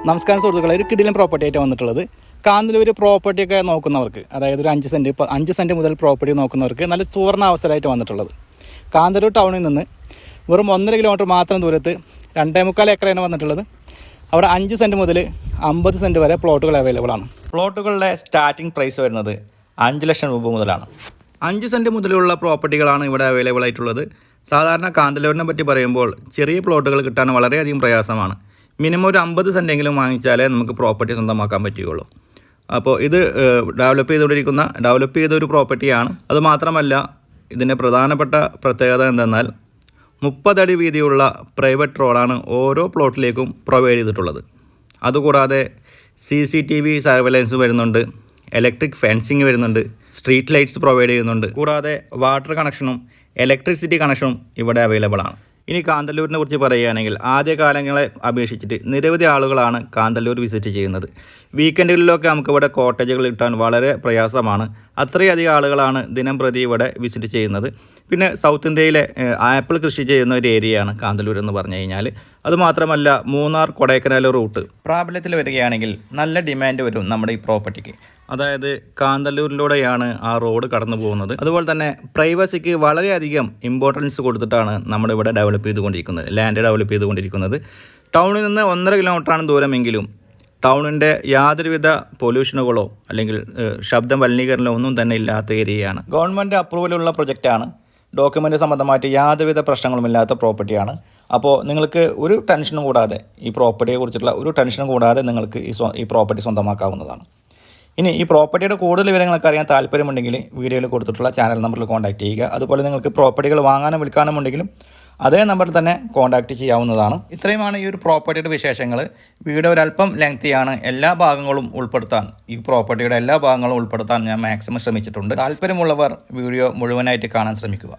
നമസ്കാരം സുഹൃത്തുക്കളെ, ഒരു കിടിലൻ പ്രോപ്പർട്ടി ആയിട്ട് വന്നിട്ടുള്ളത്. കാന്തല്ലൂർ പ്രോപ്പർട്ടിയൊക്കെ നോക്കുന്നവർക്ക്, അതായത് ഒരു 5 സെൻറ്റ് മുതൽ പ്രോപ്പർട്ടി നോക്കുന്നവർക്ക് നല്ല സുവർണ്ണ അവസരമായിട്ട് വന്നിട്ടുള്ളത്. കാന്തല്ലൂർ ടൗണിൽ നിന്ന് വെറും 1.5 കിലോമീറ്റർ മാത്രം ദൂരത്ത് 2.25 ഏക്കറാണ് വന്നിട്ടുള്ളത്. അവിടെ 5 സെൻറ്റ് മുതൽ 50 സെൻറ്റ് വരെ പ്ലോട്ടുകൾ അവൈലബിൾ ആണ്. പ്ലോട്ടുകളുടെ സ്റ്റാർട്ടിംഗ് പ്രൈസ് വരുന്നത് 5 ലക്ഷം രൂപ മുതലാണ്. 5 സെൻറ്റ് മുതലുള്ള പ്രോപ്പർട്ടികളാണ് ഇവിടെ അവൈലബിൾ ആയിട്ടുള്ളത്. സാധാരണ കാന്തല്ലൂരിനെ പറ്റി പറയുമ്പോൾ ചെറിയ പ്ലോട്ടുകൾ കിട്ടാൻ വളരെയധികം പ്രയാസമാണ്. മിനിമം ഒരു 50 സെൻറ്റെങ്കിലും വാങ്ങിച്ചാലേ നമുക്ക് പ്രോപ്പർട്ടി സ്വന്തമാക്കാൻ പറ്റുകയുള്ളൂ. അപ്പോൾ ഇത് ഡെവലപ്പ് ചെയ്ത ഒരു പ്രോപ്പർട്ടിയാണ്. അതുമാത്രമല്ല, ഇതിൻ്റെ പ്രധാനപ്പെട്ട പ്രത്യേകത എന്തെന്നാൽ 30 അടി വീതിയുള്ള പ്രൈവറ്റ് റോഡാണ് ഓരോ പ്ലോട്ടിലേക്കും പ്രൊവൈഡ് ചെയ്തിട്ടുള്ളത്. അതുകൂടാതെ CCTV സർവൈലൻസ് വരുന്നുണ്ട്, ഇലക്ട്രിക് ഫെൻസിങ് വരുന്നുണ്ട്, സ്ട്രീറ്റ് ലൈറ്റ്സ് പ്രൊവൈഡ് ചെയ്യുന്നുണ്ട്. കൂടാതെ വാട്ടർ കണക്ഷനും ഇലക്ട്രിസിറ്റി കണക്ഷനും ഇവിടെ അവൈലബിൾ ആണ്. ഇനി കാന്തല്ലൂരിനെ കുറിച്ച് പറയുകയാണെങ്കിൽ ആദ്യകാലങ്ങളെ അപേക്ഷിച്ചിട്ട് നിരവധി ആളുകളാണ് കാന്തല്ലൂർ വിസിറ്റ് ചെയ്യുന്നത്. വീക്കെൻഡുകളിലൊക്കെ നമുക്കിവിടെ കോട്ടേജുകൾ കിട്ടാൻ വളരെ പ്രയാസമാണ്. അത്രയധികം ആളുകളാണ് ദിനം പ്രതി ഇവിടെ വിസിറ്റ് ചെയ്യുന്നത്. പിന്നെ സൗത്ത് ഇന്ത്യയിലെ ആപ്പിൾ കൃഷി ചെയ്യുന്ന ഒരു ഏരിയയാണ് കാന്തല്ലൂർ എന്ന് പറഞ്ഞു കഴിഞ്ഞാൽ. അതുമാത്രമല്ല, മൂന്നാർ കൊടൈക്കനാൽ റൂട്ട് പ്രാബല്യത്തിൽ വരികയാണെങ്കിൽ നല്ല ഡിമാൻഡ് വരും നമ്മുടെ ഈ പ്രോപ്പർട്ടിക്ക്. അതായത് കാന്തല്ലൂരിലൂടെയാണ് ആ റോഡ് കടന്നു പോകുന്നത്. അതുപോലെ തന്നെ പ്രൈവസിക്ക് വളരെയധികം ഇമ്പോർട്ടൻസ് കൊടുത്തിട്ടാണ് നമ്മളിവിടെ ലാൻഡ് ഡെവലപ്പ് ചെയ്തുകൊണ്ടിരിക്കുന്നത്. ടൗണിൽ നിന്ന് 1.5 കിലോമീറ്ററാണ് ദൂരമെങ്കിലും ടൗണിൻ്റെ യാതൊരുവിധ പൊല്യൂഷനുകളോ അല്ലെങ്കിൽ ശബ്ദ മലിനീകരണമോ ഒന്നും തന്നെ ഇല്ലാത്ത ഏരിയയാണ്. ഗവൺമെൻറ് അപ്രൂവലുള്ള പ്രൊജക്റ്റാണ്. ഡോക്യുമെൻ്റ് സംബന്ധമായിട്ട് യാതൊരുവിധ പ്രശ്നങ്ങളുമില്ലാത്ത പ്രോപ്പർട്ടിയാണ്. അപ്പോൾ നിങ്ങൾക്ക് ഒരു ടെൻഷനും കൂടാതെ, ഈ പ്രോപ്പർട്ടിയെ കുറിച്ചിട്ടുള്ള ഒരു ടെൻഷനും കൂടാതെ നിങ്ങൾക്ക് ഈ പ്രോപ്പർട്ടി സ്വന്തമാക്കാവുന്നതാണ്. ഇനി ഈ പ്രോപ്പർട്ടിയുടെ കൂടുതൽ വിവരങ്ങളൊക്കെ അറിയാൻ താല്പര്യമുണ്ടെങ്കിൽ വീഡിയോയിൽ കൊടുത്തിട്ടുള്ള ചാനൽ നമ്പറിൽ കോൺടാക്ട് ചെയ്യുക. അതുപോലെ നിങ്ങൾക്ക് പ്രോപ്പർട്ടികൾ വാങ്ങാനും വിൽക്കാനും ഉണ്ടെങ്കിലും അതേ നമ്പറിൽ തന്നെ കോൺടാക്ട് ചെയ്യാവുന്നതാണ്. ഇത്രയുമാണ് ഈ ഒരു പ്രോപ്പർട്ടിയുടെ വിശേഷങ്ങൾ. വീഡിയോ ഒരല്പം ലെങ്തിയാണ്. എല്ലാ ഭാഗങ്ങളും ഉൾപ്പെടുത്താൻ, ഈ പ്രോപ്പർട്ടിയുടെ എല്ലാ ഭാഗങ്ങളും ഉൾപ്പെടുത്താൻ ഞാൻ മാക്സിമം ശ്രമിച്ചിട്ടുണ്ട്. താല്പര്യമുള്ളവർ വീഡിയോ മുഴുവനായിട്ട് കാണാൻ ശ്രമിക്കുക.